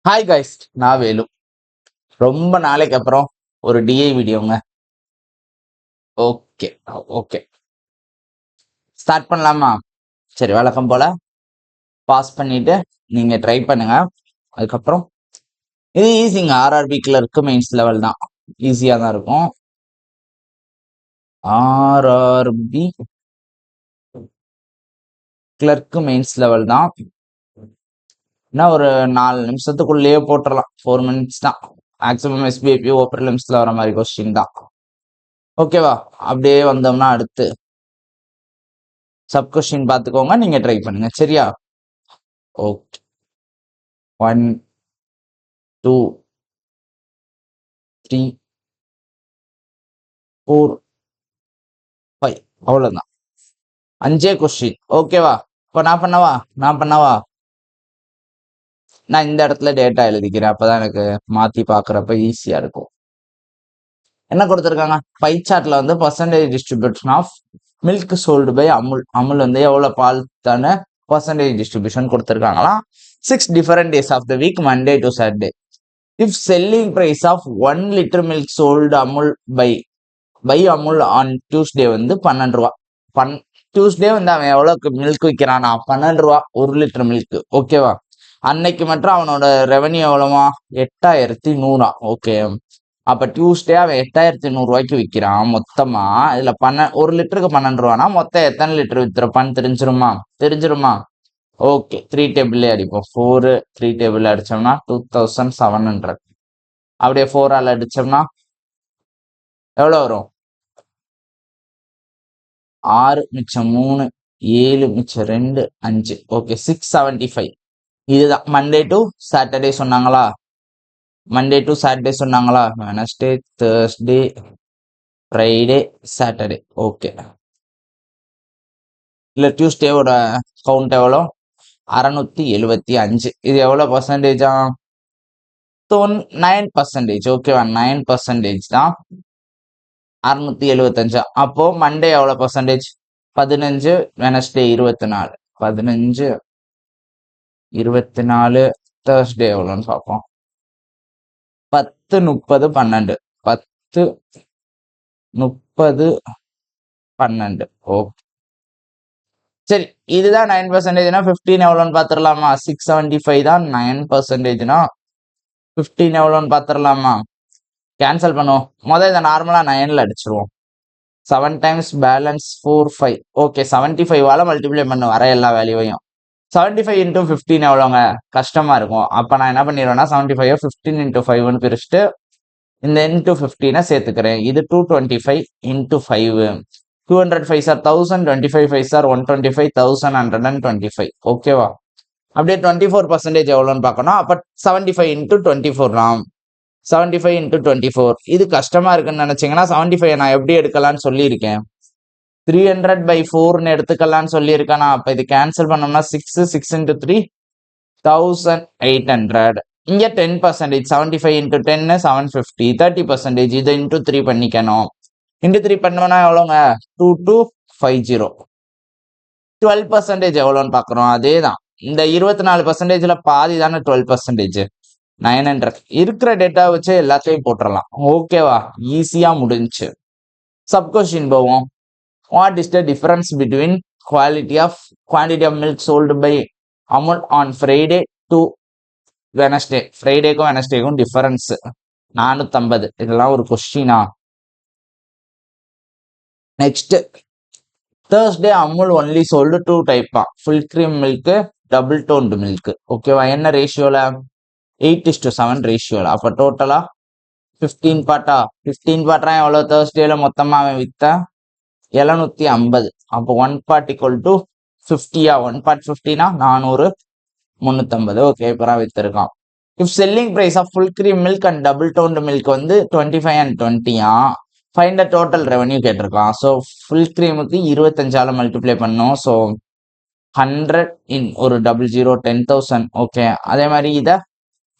Hi guys, நான் வேலு. ரொம்ப நாளைக்கு அப்புறம் ஒரு டிஐ வீடியோங்க. ஓகே ஓகே ஸ்டார்ட் பண்ணலாமா? சரி, வழக்கம் போல பாஸ் பண்ணிட்டு நீங்க ட்ரை பண்ணுங்க. அதுக்கப்புறம் இது ஈஸிங்க. ஆர்ஆர்பி கிளர்க்கு மெயின்ஸ் லெவல் தான், ஈஸியா தான் இருக்கும். ஆர்ஆர்பி கிளர்க்கு மெயின்ஸ் லெவல் தான். என்ன ஒரு 4 நிமிஷத்துக்குள்ளேயே போட்டுடலாம். 4 மினிட்ஸ் தான் மேக்ஸிமம். எஸ்பிஐபி ஓப்பர் லிம்ஸ்ல வர மாதிரி கொஸ்டின் தான். ஓகேவா? அப்படியே வந்தோம்னா அடுத்து சப் கொஸ்டின் பார்த்துக்கோங்க, நீங்க ட்ரை பண்ணுங்க. சரியா? ஓகே, 1 2 3 4 5 அவ்வளவுதான். 5 கொஸ்டின். ஓகேவா? இப்போ நான் பண்ணவா? நான் இந்த இடத்துல டேட்டா எழுதிக்கிறேன், அப்பதான் எனக்கு மாத்தி பாக்குறப்ப ஈஸியா இருக்கும். என்ன கொடுத்துருக்காங்க? பை சார்ட்ல வந்து percentage distribution of milk sold by Amul. Amul வந்து எவ்வளவு பால் தானே பர்சன்டேஜ் டிஸ்ட்ரிபியூஷன் கொடுத்துருக்காங்களாம். 6 different days of the week, Monday to Saturday. If selling price of 1 liter milk sold by Amul on Tuesday வந்து 12 ரூபா. டியூஸ்டே வந்து அவன் எவ்வளவுக்கு மில்க் விற்கிறானா? 12 ரூபா 1 லிட்டர் மில்க். ஓகேவா? அன்னைக்கு மட்டும் அவனோட ரெவன்யூ எவ்வளவா? 8100. ஓகே, அப்ப டியூஸ்டே அவன் 8100 ரூபாய்க்கு விற்கிறான் மொத்தமா. இதுல 1 லிட்டருக்கு 12 ரூபானா மொத்தம் எத்தனை லிட்டர் வித்துருப்பான்னு தெரிஞ்சிருமா? ஓகே, 3 டேபிள்ல அடிப்போம். 4 3 டேபிள் அடிச்சோம்னா 2700. அப்படியே 4 ஆல் அடிச்சோம்னா எவ்வளவு வரும்? 6 மிச்சம் 3 7 மிச்சம் 2 5. ஓகே, 675. இதுதான் மண்டே டு சாட்டர்டே சொன்னாங்களா? Wednesday, Thursday, Friday, Saturday. Okay, இல்ல டியூஸ்டேவோட கவுண்ட் எவ்வளோ? 675. இது எவ்வளவு பர்சன்டேஜா? 9%. ஓகேவா? 9% தான் 675. அப்போ மண்டே எவ்வளவு பர்சன்டேஜ்? 15. வெனஸ்டே 24. 15 24. தேர்ஸ்டே எவ்வளோன்னு பார்ப்போம். 10 30 12. 10 30 12. ஓகே, சரி. இதுதான் 9%. 15 எவ்வளோன்னு பார்த்துடலாமா? 675 தான் 9%. 15 எவ்வளோன்னு பார்த்துடலாமா? கேன்சல் பண்ணுவோம். முதல்ல இதை நார்மலா 9ல அடிச்சிருவோம். 7 டைம்ஸ் பேலன்ஸ் 4 5. ஓகே, 75 மல்டிப்ளை பண்ண வர எல்லா வேல்யூவையும். 75 into 15 எவ்வளோங்க? கஷ்டமா இருக்கும். அப்ப நான் என்ன பண்ணிடுவேன்னா 75 15 into 5ன்னு பிரிச்சுட்டு இந்த into 15 சேர்த்துக்கிறேன். இது 225 into 5. 200 5s are 1000, 25 5s are 125, 1125. ஓகேவா? அப்படியே 24% எவ்வளோன்னு பார்க்கணும். அப்ப 75 into 24 தான். 75 into 24. இது கஷ்டமா இருக்குன்னு நினைச்சீங்கன்னா 75 நான் எப்படி எடுக்கலாம்னு சொல்லியிருக்கேன். 300/4ன்னு எடுத்துக்கலாம்னு சொல்லியிருக்கேன். அப்ப இது கேன்சல் பண்ணோம்னா 6 into 3 1800. இங்க 10%. 75 into 10 750. 30%. இதை into 3 பண்ணிக்கணும். into 3 பண்ணோம்னா எவ்வளோங்க? 2250. 12% எவ்வளோன்னு பாக்குறோம். அதேதான். இந்த 24%ல பாதி தானே 12%. 900. இருக்கிற டேட்டா வச்சு எல்லாத்தையும் போட்டுடலாம். ஓகேவா? ஈஸியா முடிஞ்சு. சப் கொஸ்டின் போவோம். What is the difference between quantity of milk sold by Amul on Friday to Wednesday? ஃப்ரைடேக்கும் வெனஸ்டேக்கும் டிஃபரன்ஸ் 450. இதெல்லாம் ஒரு கொஸ்டினா? Next, Thursday Amul only sold 2 டைப்பா. Full cream milk, double toned milk. ஓகேவா? என்ன ரேஷியோல? 8:7 ரேஷியோல. அப்ப டோட்டலா 15 பார்ட்டா? 15 பார்ட்டா எவ்வளவு தேர்ஸ்டேல மொத்தமா அவன் வித்த? 750. அப்போ 1 part equal to 50. 1 part 50னா 400 350. ஓகே, இப்போ வித்திருக்கான். If selling price of full cream milk and double toned milk வந்து 25 and 20. Find the total revenue கேட்டிருக்கான். ஸோ ஃபுல் கிரீமுக்கு 25ஆல மல்டிப்ளை பண்ணும். ஸோ 100 in ஒரு 00 10,000. ஓகே, அதே மாதிரி இதை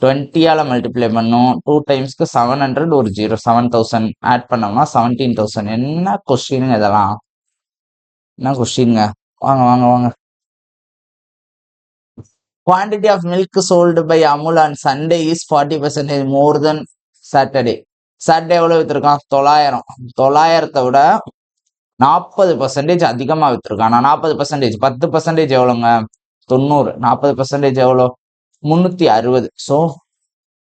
20ஆல மல்டிப்ளை பண்ணும். 2 டைம்ஸ்க்கு 700 ஒரு 0 7000 ஆட் பண்ணோம்னா 17,000. என்ன கொஸ்டின் இதெல்லாம்? என்ன கொஸ்டின்ங்க? வாங்க. quantity of milk sold by Amul on Sunday is 40% more than Saturday. Saturday எவ்வளவு வித்திருக்கான்? 900. 900 விட 40% அதிகமா வித்திருக்கான். 40%, 10% எவ்வளவுங்க? 90. 40% எவ்வளோ? 360. So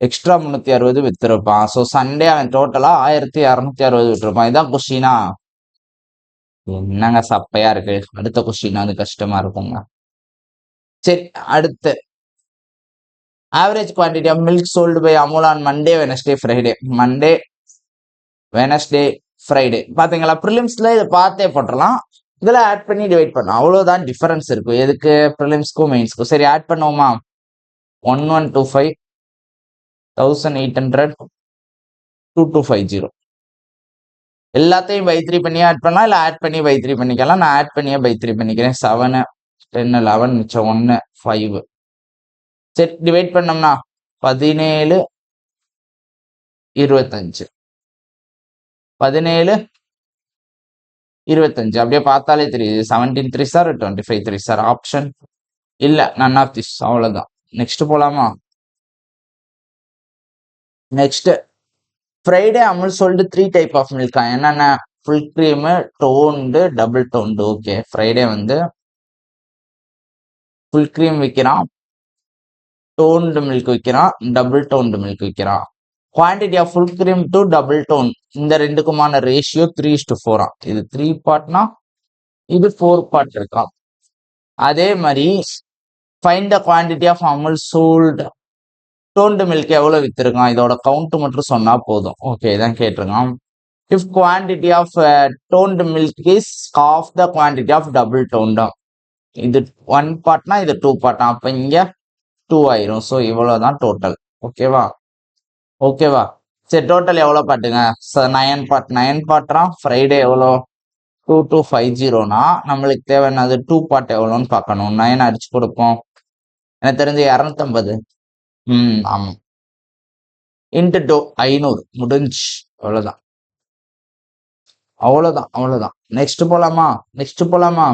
extra 360 வித்திருப்பான். ஸோ சண்டே அவன் டோட்டலா 1260 வித்திருப்பான். இதான் கொஸ்டினா? என்னங்க சப்பையா இருக்கு. அடுத்த கொஸ்டின் அது கஷ்டமா இருக்குங்க. சரி, அடுத்து average quantity of milk sold by Amul on Monday, Wednesday, Friday. Monday, Wednesday, Friday. பாத்தீங்களா? ப்ரிலிம்ஸ்ல இதை பார்த்தே போட்டுடலாம். இதுல ஆட் பண்ணி டிவைட் பண்ணலாம். அவ்வளவுதான் டிஃபரன்ஸ் இருக்கும். எதுக்கு? ப்ரிலிம்ஸ்க்கும் மெயின்ஸ்க்கும். சரி, ஆட் பண்ணுவோமா? 1125, 1800, 2250. எல்லாத்தையும் பை 3 பண்ணி ஆட் பண்ணலாம், இல்ல ஆட் பண்ணி பை 3 பண்ணிக்கலாம். நான் ஆட் பண்ணியே பை 3 பண்ணிக்கிறேன். 7, 10, 11, மிச்சம் 1, 5. சரி, டிவைட் பண்ணோம்னா 17, 25. 17, 25. அப்படியே பார்த்தாலே தெரியுது. 17 3 சார், 25 3 சார். ஆப்ஷன் இல்ல, நன் ஆஃப் திஸ். அவ்வளவுதான். நெக்ஸ்ட் போலாமா? Next, Friday Amul sold 3 type of milk. என்னென்ன? Full cream, toned, double toned. Okay, Friday வந்து ஃபுல் கிரீம் விற்கிறான், டோன்டு மில்க் விற்கிறான், டபுள் டோன்டு மில்க் விற்கிறான். Quantity of full cream to double tone, இந்த ரெண்டுக்குமான ratio 3:4. இது 3 பார்ட்னா இது 4 பார்ட் இருக்கான். அதே மாதிரி find the quantity of Amul sold toned milk எவ்வளவு வித்திருக்கான், இதோட கவுண்ட் மட்டும் சொன்னா போதும். ஓகே, இதான் கேட்டிருக்கான். If quantity of toned milk is half the quantity of double toned. இது 1 பார்ட்னா இது 2 பார்ட்னா, அப்ப இங்க 2 ஆயிரும். ஸோ இவ்வளவுதான் டோட்டல். ஓகேவா? ஓகேவா? சரி, டோட்டல் எவ்வளவு பாட்டுங்க? 9 பார்ட். 9 பார்ட்னா ஃப்ரைடே எவ்வளோ? 2250னா நம்மளுக்கு தேவை என்னது? 2 பார்ட் எவ்வளோன்னு பார்க்கணும். 9 அடிச்சு கொடுப்போம். எனக்கு தெரிஞ்சு 250. ஆமா. இன்ட்டு 2 500 முடிஞ்சு. அவ்வளவுதான், அவ்வளவுதான், அவ்வளவுதான். நெக்ஸ்ட் போலாமா? நெக்ஸ்ட் போலாமா?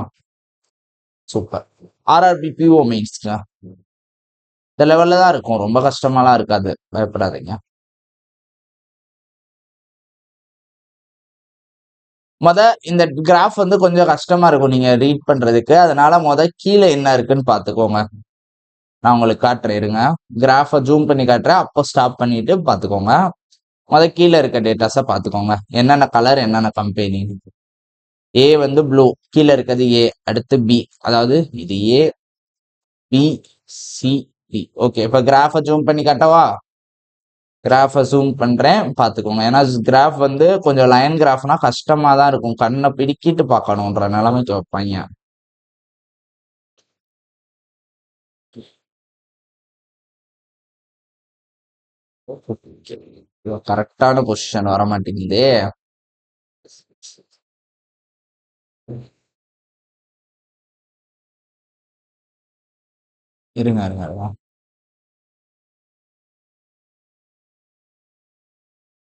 சூப்பர். ஆர்ஆர்பி பிஓ மெயின்ஸ்ங்க இந்த லெவல்ல தான் இருக்கும். ரொம்ப கஷ்டமாலாம் இருக்காது, பயப்படாதீங்க. இந்த கிராஃப் வந்து கொஞ்சம் கஷ்டமா இருக்கும் நீங்க ரீட் பண்றதுக்கு. அதனால கீழே என்ன இருக்குன்னு பாத்துக்கோங்க. நான் உங்களுக்கு காட்டுறேன், இருங்க. கிராஃபை ஜூம் பண்ணி காட்டுறேன், அப்போ ஸ்டாப் பண்ணிட்டு பாத்துக்கோங்க. கீழே இருக்க டேட்டாஸை பாத்துக்கோங்க. என்னென்ன கலர், என்னென்ன கம்பெனி. ஏ வந்து ப்ளூ, கீழே இருக்கிறது ஏ, அடுத்து பி, அதாவது இது ஏ, பி, சி, டி. ஓகே, இப்ப கிராஃபை ஜூம் பண்ணி காட்டவா? கிராஃபை ஜூம் பண்றேன், பாத்துக்கோங்க. ஏன்னா கிராஃப் வந்து கொஞ்சம் லைன் கிராஃப்னா கஷ்டமா தான் இருக்கும். கண்ணை பிடிக்கிட்டு பார்க்கணுன்ற நிலைமைக்கு வைப்பாங்க. கரெக்டான பொசிஷன் வர மாட்டேங்குதே. இருங்க இருங்க இருங்க.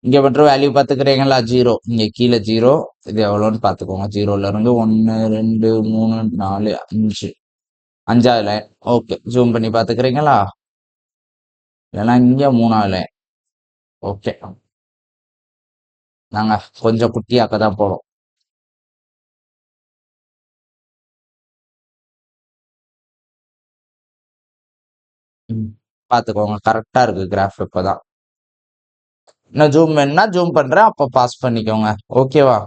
இங்க மட்டும் வேல்யூ பாத்துக்கிறீங்களா? 0. இங்க கீழே 0. இது எவ்வளோன்னு பாத்துக்கோங்க. 0ல இருந்து 1 2 3 4 5 5வது லைன். ஓகே, ஜூம் பண்ணி பாத்துக்கிறீங்களா? இல்லைன்னா இங்க 3வது லைன். ஓகே, நாங்க கொஞ்சம் குட்டியாக்க தான் போறோம். பாத்துக்கோங்க, கரெக்டா இருக்கு கிராஃப். இப்பதான் நான் ஜூம் வேணும்னா ஜூம் பண்றேன், அப்ப பாஸ் பண்ணிக்கோங்க. ஓகேவா?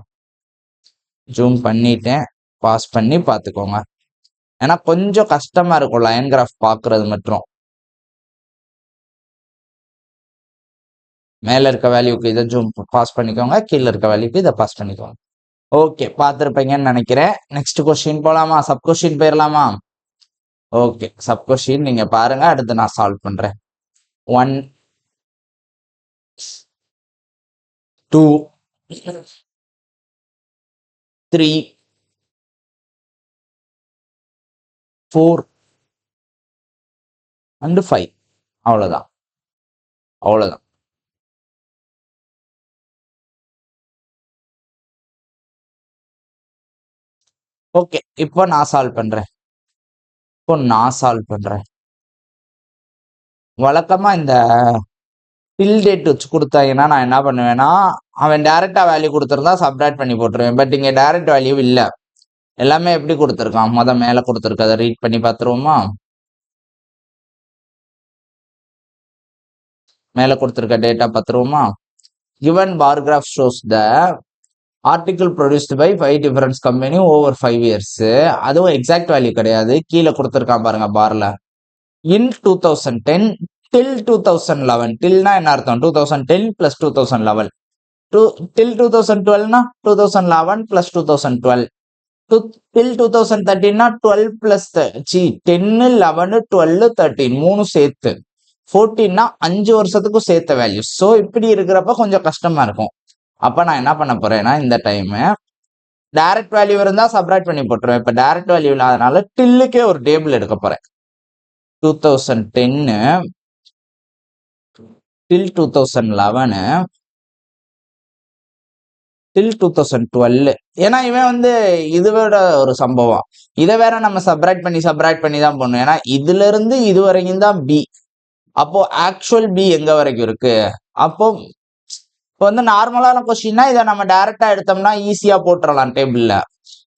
ஜூம் பண்ணிட்டேன், பாஸ் பண்ணி பாத்துக்கோங்க. ஏன்னா கொஞ்சம் கஷ்டமா இருக்கும் லைன் கிராஃப் பாக்குறது மட்டும். மேல இருக்க வேல்யூக்கு இதை ஜூம் பாஸ் பண்ணிக்கோங்க, கீழே இருக்க வேல்யூக்கு இதை பாஸ் பண்ணிக்கோங்க. ஓகே, பார்த்துருப்பீங்கன்னு நினைக்கிறேன். நெக்ஸ்ட் கொஸ்டின் போலாமா? சப் கொஸ்டின் போயிடலாமா? ஓகே, சப் கொஸ்டின் நீங்க பாருங்க, அடுத்து நான் சால்வ் பண்றேன். 1 2 3 4 and 5. அவ்வளவுதான், அவ்வளவுதான். ஓகே, இப்போ நான் சால்வ் பண்றேன். வழக்கமா இந்த டில் டேட் வச்சு கொடுத்தாங்கன்னா நான் என்ன பண்ணுவேன்னா அவன் டைரக்டா வேல்யூ கொடுத்துருந்தா சப்ராக்ட் பண்ணி போட்டுருவேன். பட் இங்க டைரக்ட் வேல்யூ இல்ல. எல்லாமே எப்படி கொடுத்துருக்கான்? மேல கொடுத்துருக்கத ரீட் பண்ணி பார்த்துருவோமா? மேல கொடுத்துருக்க data பார்த்துருவோமா? given bar graph shows the article produced by 5 different company over 5 years. அதுவும் எக்ஸாக்ட் வேல்யூ கிடையாது. கீழே கொடுத்துருக்கான் பாருங்க பார்ல. in 2010 till 2011. tillனா என்ன அர்த்தம்? 2010 plus 2011. till 2012 னா 2011 plus 2012. till 2013 னா 12 plus 10 11 12 13 மூணு சேர்த்து 14னா 5 வருஷத்துக்கும் சேர்த்த வேல்யூ. ஸோ இப்படி இருக்கிறப்ப கொஞ்சம் கஷ்டமா இருக்கும். அப்ப நான் என்ன பண்ண போறேன்னா இந்த டைம் டைரக்ட் வேல்யூ இருந்தா சப்ராக்ட் பண்ணி போட்டுருவேன். இப்ப டைரக்ட் வேல்யூ இல்லாதனால டில்லுக்கே ஒரு டேபிள் எடுக்க போறேன். 2010 till 2011 till 2012. ஏன்னா இவன் வந்து இதுவோட ஒரு சம்பவம். இதை வேற நம்ம சப்ராக்ட் பண்ணி தான் பண்ணும். ஏன்னா இதுல இருந்து இது வரைக்கும் தான் பி. அப்போ ஆக்சுவல் பி எங்க வரைக்கும் இருக்கு? அப்போ இப்போ வந்து நார்மலான கொஸ்டின்னா இதை நம்ம டைரக்டா எடுத்தோம்னா ஈஸியா போட்டுடலாம் டேபிள்ல.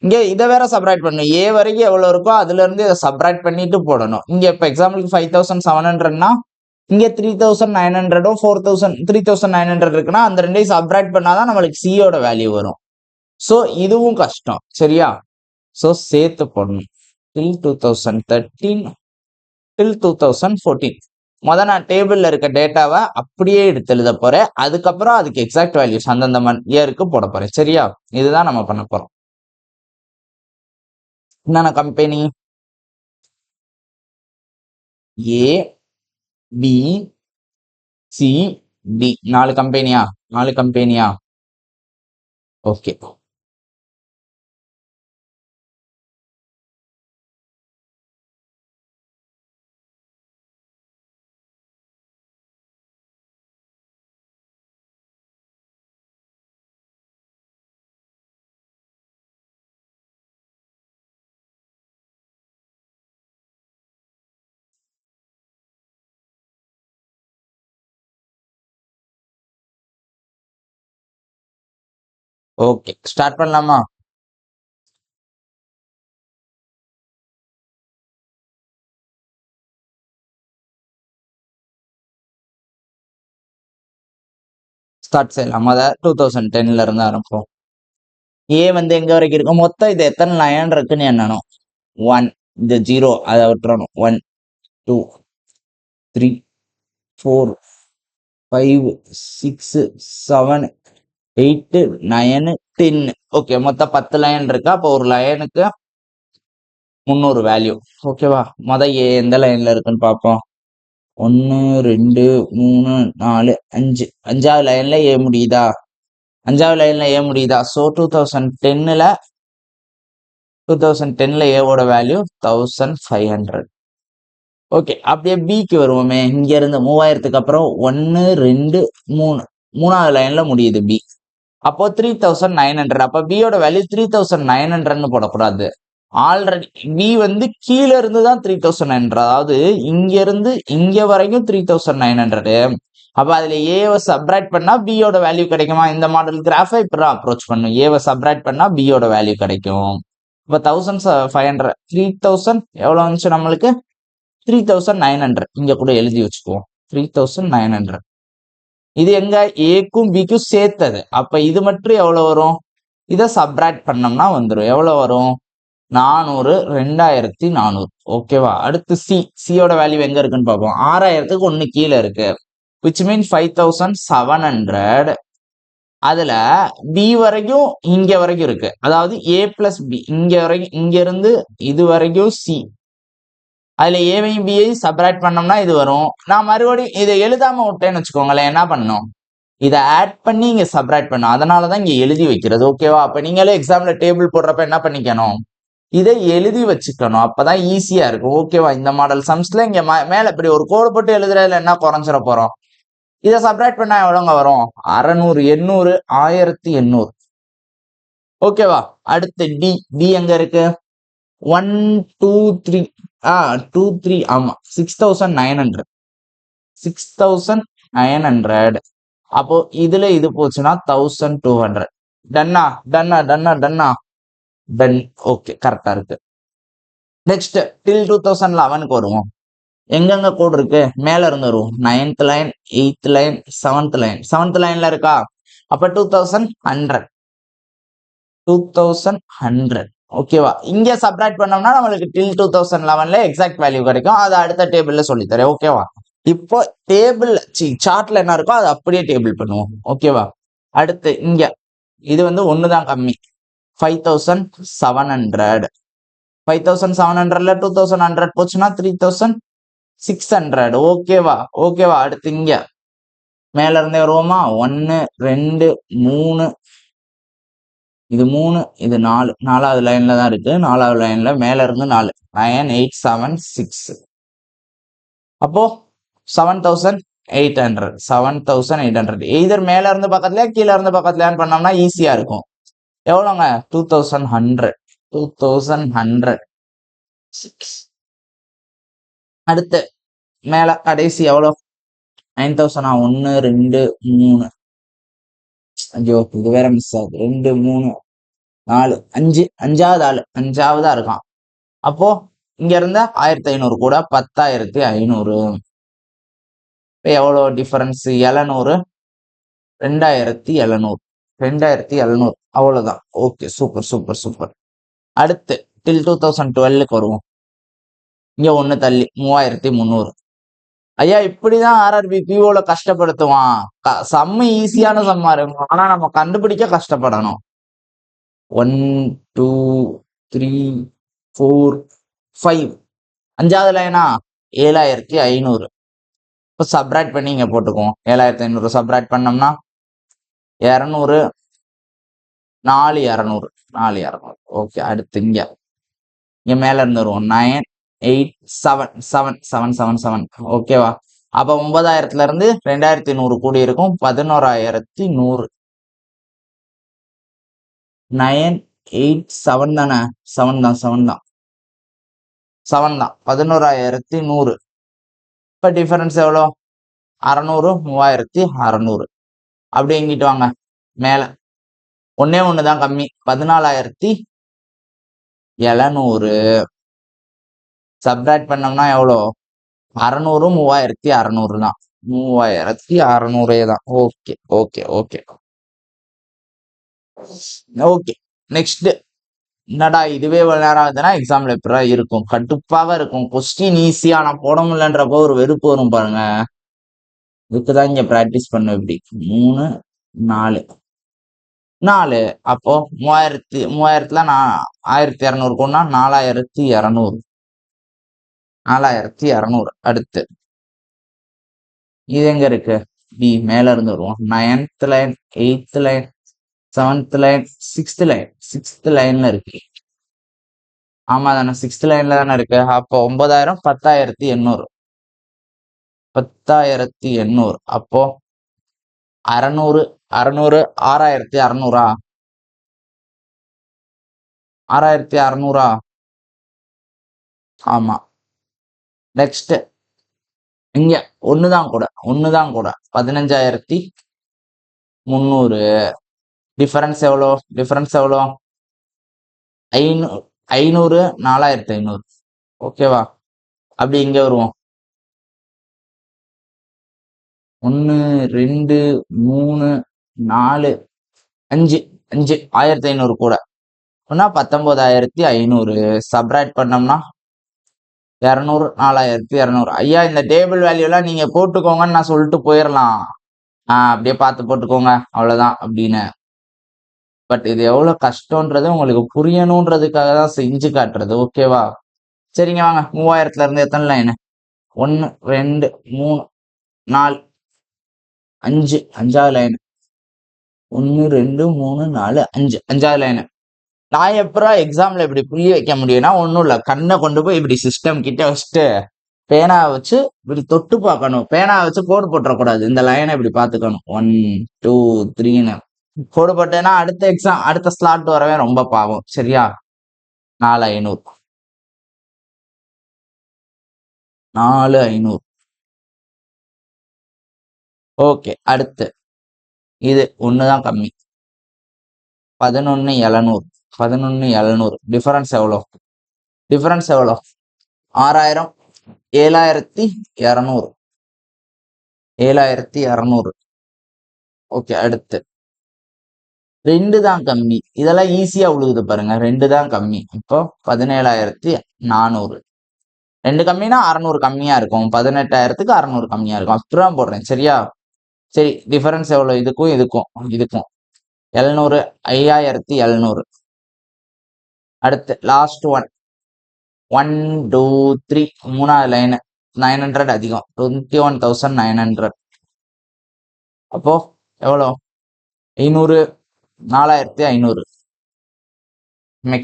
இங்க இதை வேற சப்ராக்ட் பண்ணணும். ஏ வரைக்கும் எவ்வளவு இருக்கோ அதுல இருந்து இதை சப்ராக்ட் பண்ணிட்டு போடணும். இங்க இப்ப எக்ஸாம்பிளுக்கு 5700னா இங்க 3900 4000 3900 இருக்குன்னா அந்த ரெண்டையும் சப்ராக்ட் பண்ணாதான் நம்மளுக்கு சியோட வேல்யூ வரும். ஸோ இதுவும் கஷ்டம். சரியா? ஸோ சேர்த்து போடணும். till 2013 till 2014. நான் டேபிள்ல இருக்க டேட்டாவை அப்படியே எடுத்து எழுத போறேன். அதுக்கப்புறம் அதுக்கு எக்ஸாக்ட் வேல்யூஸ் அந்தந்த இயருக்கு போட போறேன். சரியா? இதுதான் நம்ம பண்ண போறோம். என்னென்ன கம்பெனி? ஏ பி சி டி. 4 கம்பெனியா? ஓகே. ஓகே, ஸ்டார்ட் பண்ணலாமா? ஸ்டார்ட் செய்யலாம். 2010ல இருந்து ஆரம்பிப்போம். ஏ வந்து எங்க வரைக்கும் இருக்கும்? மொத்தம் இது எத்தனை லைன் இருக்குன்னு எண்ணணும். 1 இந்த 0 அதை விட்டுறணும். 1 2 3 4 5 6 7 8 9 10. ஓகே, மொத்தம் 10 லைன் இருக்கா? அப்போ ஒரு லைனுக்கு 300 வேல்யூ. ஓகேவா? ஏ எந்த லைன்ல இருக்குன்னு பார்ப்போம். 1 2 3 4 5. 5வது லைன்ல ஏ முடியுதா? 5வது லைன்ல ஏ முடியுதா? ஸோ 2010ல ஏவோட வேல்யூ 1500. ஓகே, அப்படியே பிக்கு வருவோமே. இங்க இருந்து 3000க்கு அப்புறம் 1 2 3 3வது லைன்ல முடியுது பி. அப்போ 3900. அப்ப பியோட வேல்யூ 3900ன்னு போடக்கூடாது. ஆல்ரெடி பி வந்து கீழே இருந்து தான் 3900. அதாவது இங்க இருந்து இங்க வரைக்கும் 3900. அப்ப அதுல ஏவை சப்ராக்ட் பண்ணா பியோட வேல்யூ கிடைக்குமா? இந்த மாடல் கிராஃபை இப்பதான் அப்ரோச் பண்ணும். ஏவை சப்ராக்ட் பண்ணா பியோட வேல்யூ கிடைக்கும். இப்ப 1500 3000 எவ்வளவு வந்துச்சு நம்மளுக்கு? 3900. இங்க கூட எழுதி வச்சுக்குவோம். 3900. இது எங்க? ஏக்கும் பிக்கும் சேர்த்தது. அப்ப இது மட்டும் எவ்வளவு வரும்? இதை சப்ராக்ட் பண்ணோம்னா வந்துடும். எவ்வளவு வரும்? 400 2400. ஓகேவா? அடுத்து சியோட வேல்யூ எங்க இருக்குன்னு பார்ப்போம். 6000க்கு ஒண்ணு கீழே இருக்கு. which means 5700. அதுல பி வரைக்கும் இங்க வரைக்கும் இருக்கு. அதாவது ஏ பிளஸ் பி இங்க வரைக்கும், இங்க இருந்து இது வரைக்கும் சி. அதுல ஏவையும் பியையும் சப்ராக்ட் பண்ணோம்னா இது வரும். நான் மறுபடியும் இதை எழுதாம விட்டேன்னு வச்சுக்கோங்களேன். என்ன பண்ணும்? இதை ஆட் பண்ணி இங்க சப்ராக்ட் பண்ணும். அதனாலதான் இங்க எழுதி வைக்கிறது. ஓகேவா? அப்ப நீங்களே எக்ஸாம்ல டேபிள் போடுறப்ப என்ன பண்ணிக்கணும்? இதை எழுதி வச்சுக்கணும். அப்பதான் ஈஸியா இருக்கும். ஓகேவா? இந்த மாடல் சம்ஸ்ல இங்க மேல இப்படி ஒரு கோடு போட்டு எழுதுறதுல என்ன குறைஞ்சிட போறோம்? இதை சப்ராக்ட் பண்ணா எவ்வளவுங்க வரும்? 600 800 1800. ஓகேவா? அடுத்து டி எங்க இருக்கு? 1 2 3 2 3. ஆமா, 6900. 6900. அப்போ இதுல இது போச்சுன்னா 1200. டன்னா டன்னா டன்னா டன்னா டன். ஓகே, கரெக்டா இருக்கு. நெக்ஸ்ட் டில் 2011க்கு வருவோம். எங்கெங்க கோட் இருக்கு? மேல இருந்து வருவோம். 9th line, 8th line, 7th line. 7th லைன்ல இருக்கா? அப்ப 2100. 2100. ஓகேவா? இங்க சப்ராக்ட் பண்ணோம்னா நம்மளுக்கு டில் 2011ல எக்ஸாக்ட் வேல்யூ கிடைக்கும். அது அடுத்த டேபிள்ல சொல்லித்தரேன். ஓகேவா? இப்போ டேபிள் சார்ட்ல என்ன இருக்கோ அதை அப்படியே டேபிள் பண்ணுவோம். ஓகேவா? அடுத்து இங்க இது வந்து ஒண்ணுதான் கம்மி. 5700. 5700ல 2100 போச்சுன்னா 3600. ஓகேவா? ஓகேவா? அடுத்து இங்க மேல இருந்தே வருவோமா? 1 2 3, இது 3, இது 4. 4வது லைன்ல தான் இருக்கு. 4வது லைன்ல மேல இருந்து 4. 9876. அப்போ 7800. 7800. எய்தர் மேல இருந்து பக்கத்துலயா கீழே இருந்து பக்கத்துலயான்னு பண்ணோம்னா ஈஸியா இருக்கும். எவ்வளோங்க? 2100. 2100. அடுத்து மேல கடைசி எவ்வளோ? 9000. 1 2 3. ஐயோ, இது வேற மிஸ் ஆகுது. 2 3 4 5. அஞ்சாவதா இருக்கான். அப்போ இங்க இருந்த 1500 கூட 10500. எவ்வளோ டிஃபரன்ஸ்? 700. 2700. 2700. அவ்வளவுதான். Okay, super super super. அடுத்து டில் 2012க்கு வருவோம். இங்க ஒண்ணு தள்ளி 3300. ஐயா, இப்படிதான் ஆர்ஆர்பி பிஓல கஷ்டப்படுத்துவான். சம்ம ஈஸியான சம்மா இருக்கும், ஆனா நம்ம கண்டுபிடிக்க கஷ்டப்படணும். 1 2 3 4 5. அஞ்சாவது லைனா 7500. இப்போ சப்ராக்ட் பண்ணி இங்க போட்டுக்குவோம். 7500 சப்ராக்ட் பண்ணோம்னா 200. 4200. 4200. ஓகே. அடுத்து இங்க மேல இருந்து வருவோம். 9 8 7 7 7 7 7. ஓகேவா? அப்ப 9000ல இருந்து 2100 கூடி இருக்கும். 11100. 9 8 7 தானே? 7 தான் 7 தான் 7 தான். 11100. இப்ப டிஃபரன்ஸ் எவ்வளோ? 600 3600. அப்படி எங்கிட்டு வாங்க. மேல ஒன்னே ஒண்ணுதான் கம்மி. 14700. சப்ராக்ட் பண்ணோம்னா எவ்வளோ? 600 3600 தான். 3600 தான். Okay okay okay okay. Next என்னடா இதுவே இவ்வளவு நேரம் ஆகுதுன்னா எக்ஸாம்ல எப்படா இருக்கும்? கடுப்பாக இருக்கும். கொஸ்டின் ஈஸியா நான் போட முடியலன்றப்போ ஒரு வெறுப்பு வரும் பாருங்க. இதுக்குதான் இங்க பிராக்டிஸ் பண்ண. இப்படி 3 4 4. அப்போ 3000ல நான் 1200 கொண்டா 4200. 4200. அடுத்து இது எங்க இருக்கு? பி மேல இருந்து வருவோம். 9th line, 8th line, 7th line, 6th line. 6th லைன்ல இருக்கு. ஆமா தானே? 6th லைன்ல தானே இருக்கு. அப்போ 9000 10800. 10800. அப்போ 600 600 6600. 6600. ஆமா. நெக்ஸ்ட் இங்க ஒண்ணுதான் கூட 15300. டிஃபரன்ஸ் எவ்வளோ? 500 4500. ஓகேவா? அப்படி இங்க வருவோம். 1 2 3 4 5 5. 1500 கூட 19500. சப்ராக்ட் பண்ணோம்னா 200 4200. ஐயா, இந்த டேபிள் வேல்யூ எல்லாம் நீங்க போட்டுக்கோங்கன்னு நான் சொல்லிட்டு போயிடலாம். அப்படியே பார்த்து போட்டுக்கோங்க, அவ்வளவுதான் அப்படின்னு. பட் இது எவ்வளவு கஷ்டம்ன்றது உங்களுக்கு புரியணும்ன்றதுக்காக தான் செஞ்சு காட்டுறது. ஓகேவா? சரிங்க, வாங்க. 3000ல இருந்து எத்தனை லைன்? 1 2 3 4 5. அஞ்சாவது லைன். 1 2 3 4 5. அஞ்சாவது லைன். நான் எப்பறம் எக்ஸாம்ல இப்படி புரிய வைக்க முடியும்னா ஒன்றும் இல்லை. கண்ணை கொண்டு போய் இப்படி சிஸ்டம் கிட்ட வச்சுட்டு பேனா வச்சு இப்படி தொட்டு பார்க்கணும். பேனா வச்சு கோடு போட்டுறக்கூடாது. இந்த லைனை இப்படி பார்த்துக்கணும். 1 2 3ன்னு கோடு போட்டேன்னா அடுத்த எக்ஸாம் அடுத்த ஸ்லாட் வரவே ரொம்ப பாவம். சரியா? 4500. 4500. ஓகே, அடுத்து இது ஒண்ணுதான் கம்மி. 11,700. 11,700 டிஃபரன்ஸ் எவ்வளோ? டிஃபரன்ஸ் எவ்வளோ? 6,000. 7,200. 7,200. ஓகே, அடுத்து 2 தான் கம்மி. இதெல்லாம் ஈஸியா உழுகுது பாருங்க. 2 தான் கம்மி. இப்போ 17,400. 2 கம்மினா 600 கம்மியா இருக்கும். 18,000க்கு 600 கம்மியா இருக்கும். அப்படிதான் போடுறேன். சரியா? சரி, டிஃபரன்ஸ் எவ்வளவு? இதுக்கும் இதுக்கும் 700. 5,700. அடுத்து லாஸ்ட் ஒன் 1 2 3 மூணாவது லைன் 900 அதிகம். 21,900. அப்போ எவ்வளோ? 500. 4,500.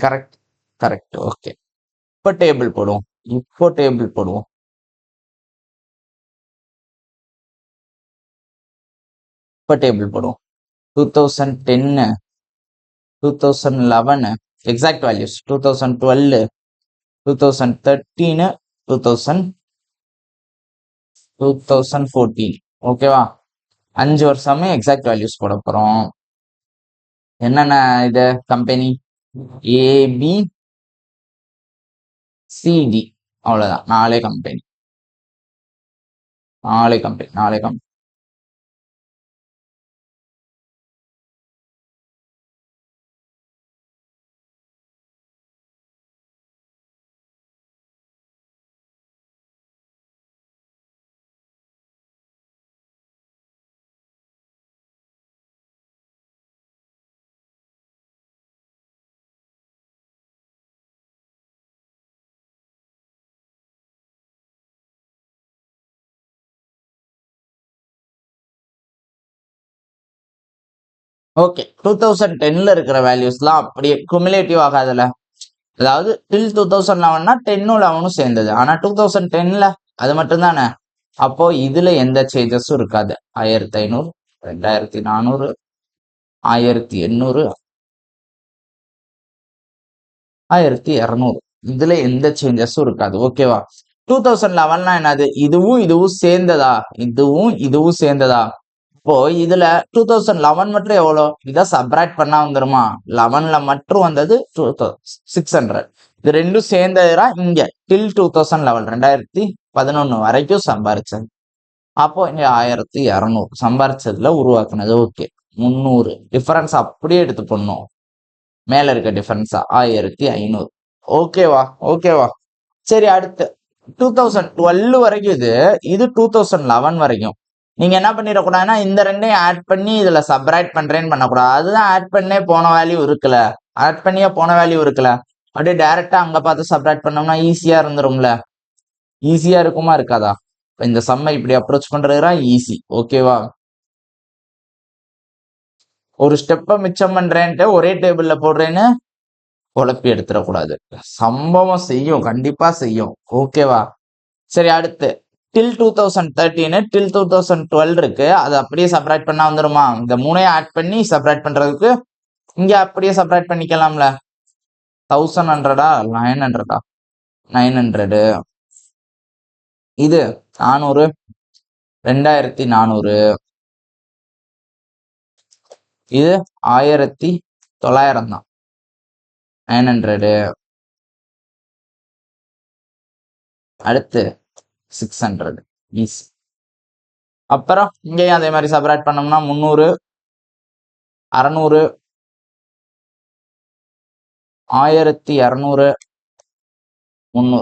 கரெக்ட்? கரெக்ட். ஓகே, இப்போ டேபிள் போடுவோம். இப்போ 2010, 2011 எக்ஸாக்ட் வேல்யூஸ். 2012, 2013, 2014. ஓகேவா? 5 வருஷமே எக்ஸாக்ட் வேல்யூஸ் போட போறோம். என்னென்ன இது கம்பெனி? ABCD. அவ்வளவுதான். 4 கம்பெனி. ஓகே, 2010ல இருக்கிற வேல்யூஸ்லாம் அப்படியே குமுலேட்டிவ் ஆகாதுல்ல. அதாவது டில் 2011னா 10ம் 11ம் சேர்ந்தது. ஆனா 2010ல அது மட்டும் தானே. அப்போ இதுல எந்த சேஞ்சஸும் இருக்காது. 1,500, 2,400, 1,800, 1,200. இதுல எந்த சேஞ்சஸும் இருக்காது. ஓகேவா? 2011னா என்னது? இதுவும் சேர்ந்ததா? இதுவும் சேர்ந்ததா? இப்போ இதுல 2011 மட்டும் எவ்வளோ? இதை சப்ராக்ட் பண்ணா வந்துருமா? 11ல மட்டும் வந்தது 600. இது ரெண்டும் சேர்ந்ததுனா இங்க டில் 2011 2011 வரைக்கும் சம்பாரிச்சது. அப்போ இங்க 1,200 சம்பாரிச்சதுல உருவாக்குனது. ஓகே, 300 டிஃபரன்ஸ் அப்படியே எடுத்து பண்ணும். மேல இருக்க டிஃபரன்ஸா 1,500. ஓகேவா? சரி, அடுத்து 2012 வரைக்கும் இது 2011 வரைக்கும். நீங்க என்ன பண்ணிடக்கூடாதுன்னா இந்த ரெண்டையும் ஆட் பண்ணி இதுல சப்ராக்ட் பண்றேன்னு பண்ணக்கூடாது. அதுதான் ஆட் பண்ணியே போன வேல்யூ இருக்குல்ல. அப்படியே டைரக்டா அங்க பார்த்து சப்ராக்ட் பண்ணோம்னா ஈஸியா இருந்துரும்ல. ஈஸியா இருக்குமா இருக்காதா? இந்த சம்மை இப்படி அப்ரோச் பண்றதுனா ஈஸி. ஓகேவா? ஒரு ஸ்டெப்பை மிச்சம் பண்றேன்ட்டு ஒரே டேபிள்ல போடுறேன்னு குழப்பி எடுத்துடக்கூடாது. சம்பவம் செய்யும், கண்டிப்பா செய்யும். ஓகேவா? சரி, அடுத்து டில் 2013 டில் 2012 இருக்கு. அது அப்படியே செப்பரேட் பண்ணா வந்துருமா? இந்த மூணையும் ஆட் பண்ணி செப்பரேட் பண்றதுக்கு இங்க அப்படியே செப்பரேட் பண்ணிக்கலாம்ல. 1,100 900 900. இது 400 2,400. இது 1,900 தான். 900. அடுத்து 600. ஈஸி. அப்புறம் இங்கேயும் அதே மாதிரி செப்பரேட் பண்ணோம்னா 300 600 1,200 300.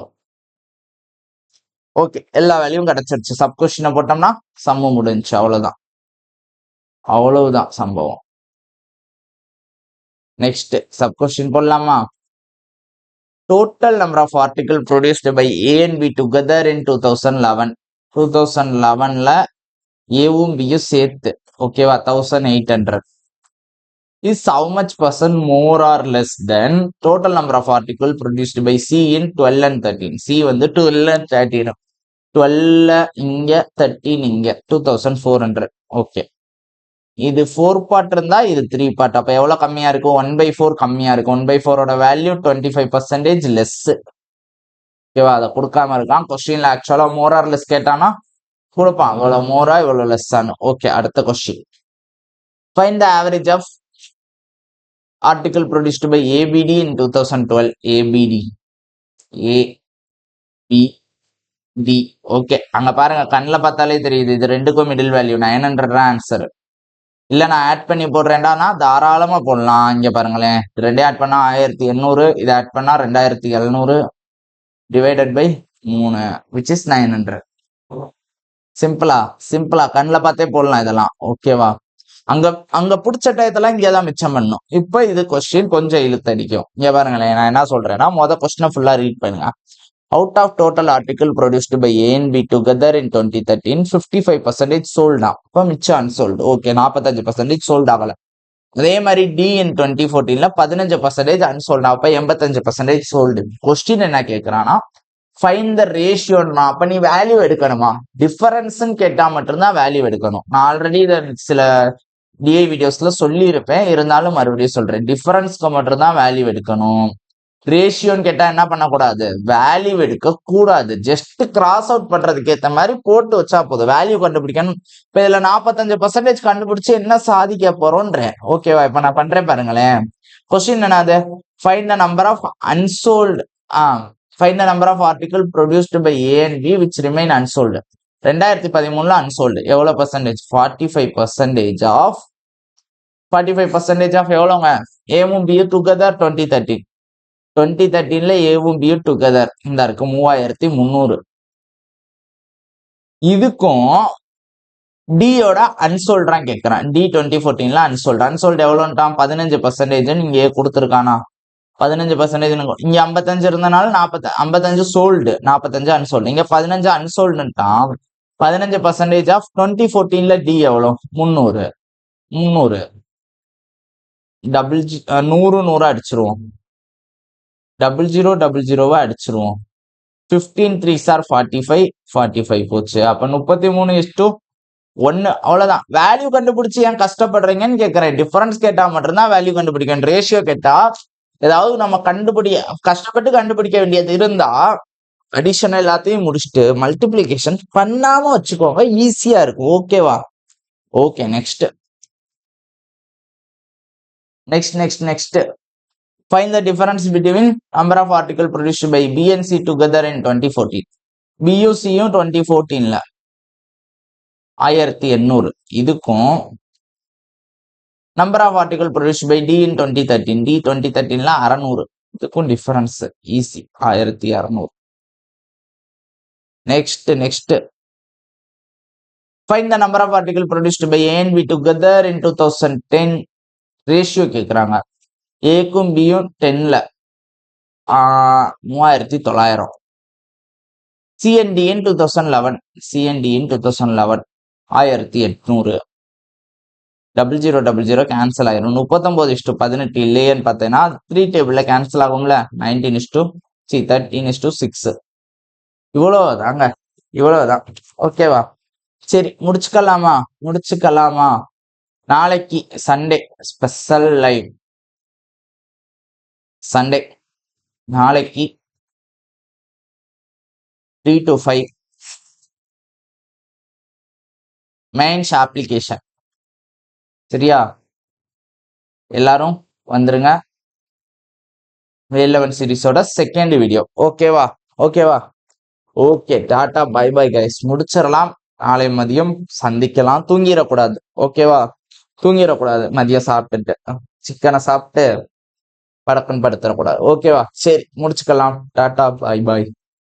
ஓகே, எல்லா வேல்யூவும் கிடைச்சிருச்சு. சப் கொஸ்டினை போட்டோம்னா சம்மு முடிஞ்சு. அவ்வளவுதான் சம்பவம். நெக்ஸ்ட் சப் கொஸ்டின் போடலாமா? Total number of articles produced by A and B together in 2011. 2011ல ஏவும் பியும் சேர்த்து ஓகேவா 1,800 is how much percent more or less than total number of articles produced by C in 12 and 13. C வந்து 12 and 13. 12 இங்க 13 இங்க 2,400. Okay, இது 4 part இருந்தா இது 3 பார்ட். அப்ப எவ்வளவு கம்மியா இருக்கும்? 1/4 கம்மியா இருக்கும். 1/4ஓட வேல்யூ 25% லெஸ். ஓகேவா? அதை கொடுக்காம இருக்கான். கொஸ்டின்ல ஆக்சுவலா மோர் ஆர் லெஸ் கேட்டானா கொடுப்பான் இவ்வளவு மோரா இவ்வளவு லெஸ்ஸானு. ஓகே, அடுத்த question. Find the average of article produced by ABT in 2012. ABT ABT. Okay, அங்க பாருங்க, கண்ணில் பார்த்தாலே தெரியுது இது ரெண்டுக்கும் மிடில் வேல்யூ 900 தான் ஆன்சர். இல்ல நான் ஆட் பண்ணி போடுறேன்டானா தாராளமா போடலாம். இங்க பாருங்களேன், ரெண்டே ஆட் பண்ணா 1800, இதை ஆட் பண்ணா 2700 டிவைடட் பை 3 விச் இஸ் 900. சிம்பிளா கண்ணில் பார்த்தே போடலாம் இதெல்லாம். ஓகேவா? அங்க அங்க பிடிச்ச டயத்தெல்லாம் இங்கதான் மிச்சம் பண்ணும். இப்ப இது கொஸ்டின் கொஞ்சம் இழுத்தடிக்கும். இங்க பாருங்களேன், நான் என்ன சொல்றேன்னா கொஸ்டினை ஃபுல்லா ரீட் பண்ணுங்க. Out of total article produced by ANP together in 2013 55% sold. அப்ப மிச்சம் அன்சோல்டு. ஓகே, 45% சோல்ட் ஆகல. அதே மாதிரி டி இன் 2014 15% அன்சோல்டு. அப்ப 85% சோல்டு. கொஸ்டின் என்ன கேட்கிறான்னா ஃபைண்ட் த ரேஷியோன்னா, அப்ப நீ வேல்யூ எடுக்கணுமா? டிஃபரன்ஸ்ன்னு கேட்டா மட்டும்தான் வேல்யூ எடுக்கணும். நான் ஆல்ரெடி இதை சில டிஐ வீடியோஸ்ல சொல்லி இருப்பேன், இருந்தாலும் மறுபடியும் சொல்றேன். டிஃபரன்ஸ்க்கு மட்டும் தான் வேல்யூ எடுக்கணும். ரேஷியோன்னு கேட்டா என்ன பண்ணக்கூடாது? வேல்யூ எடுக்க கூடாது. ஜஸ்ட் கிராஸ் அவுட் பண்றதுக்கு ஏத்த மாதிரி போட்டு வச்சா போதும். வேல்யூ கண்டுபிடிக்கணும். இப்ப இதுல 45% கண்டுபிடிச்சு என்ன சாதிக்க போறோன்றேன். ஓகேவா? இப்ப நான் பண்றேன் பாருங்களேன். கொஸ்டின் என்னது? Find the number of unsold. Find the number of article produced by A and B which remain unsold. 2013 unsold. எவ்வளவு பர்சன்டேஜ்? 45% ஆஃப் 45% ஆஃப் எவ்வளவுங்க? ஏவும் பியும் டுகெதர் 2013. 2013 ஏவும் பியும் டுகெதர் இந்த இருக்கு 3300. இதுக்கும் டியோட அன்சோல்டான் கேட்கிறான். D 2014 unsold. அன்சோல்டு எவ்வளோன்ட்டான்? 15% நீங்க ஏ கொடுத்துருக்கானா? 15% இங்க 55 இருந்தனால 55 சோல்டு, 45 அன்சோல்டு. இங்க 15 அன்சோல்டுன்ட்டான். 15% ஆஃப் 2014 டி எவ்வளோ? 300. 100 அடிச்சிருவோம். 00 அடிச்சிருவோம். 15 3s are 45 போச்சு. அப்ப 33:1. அவ்வளவுதான். வேல்யூ கண்டுபிடிச்சு ஏன் கஷ்டப்படுறீங்கன்னு கேட்கிறேன். டிஃபரன்ஸ் கேட்டா மட்டும்தான் வேல்யூ கண்டுபிடிக்கணும். ரேஷியோ கேட்டா ஏதாவது நம்ம கஷ்டப்பட்டு கண்டுபிடிக்க வேண்டியது இருந்தா அடிஷன் எல்லாத்தையும் முடிச்சுட்டு மல்டிபிளிகேஷன் பண்ணாம வச்சுக்கோங்க, ஈஸியா இருக்கும். ஓகேவா? Okay, next. Find the difference between number of article produced by B and C together in 2014. BUCயும் 2014 1800. இதுக்கும் number of article produced by D in 2013. D 2013 600. இதுக்கும் difference easy, 1600. Next. Find the number of article produced by A and B together in 2010. Ratio கேட்குறாங்க. ஏக்கும் பியும் 10ல 3900. CNT இன் 2011. 1800. 00 cancel ஆயிரும். 39:18 இல்லையேன்னு பார்த்தேன்னா 3 டேபிள்ல cancel ஆகும்ல. 13:6. இவ்வளவுதான். ஓகேவா? சரி, முடிச்சுக்கலாமா? நாளைக்கு சண்டே ஸ்பெஷல் லைவ். சண்டே நாளைக்கு 3 to 5 மெயின்ஸ் அப்ளிகேஷன். சரியா? எல்லாரும் வந்துருங்க. வேலவன் சீரிஸோட செகண்ட் வீடியோ. ஓகேவா? Okay, tata bye bye guys. முடிச்சிடலாம். நாளை மதியம் சந்திக்கலாம். தூங்கிடக்கூடாது. ஓகேவா? மதியம் சாப்பிட்டுட்டு சிக்கனை சாப்பிட்டு படக்குன்னு படுத்துடக்கூடாது. ஓகேவா? சரி, முடிச்சுக்கலாம். Tata bye by.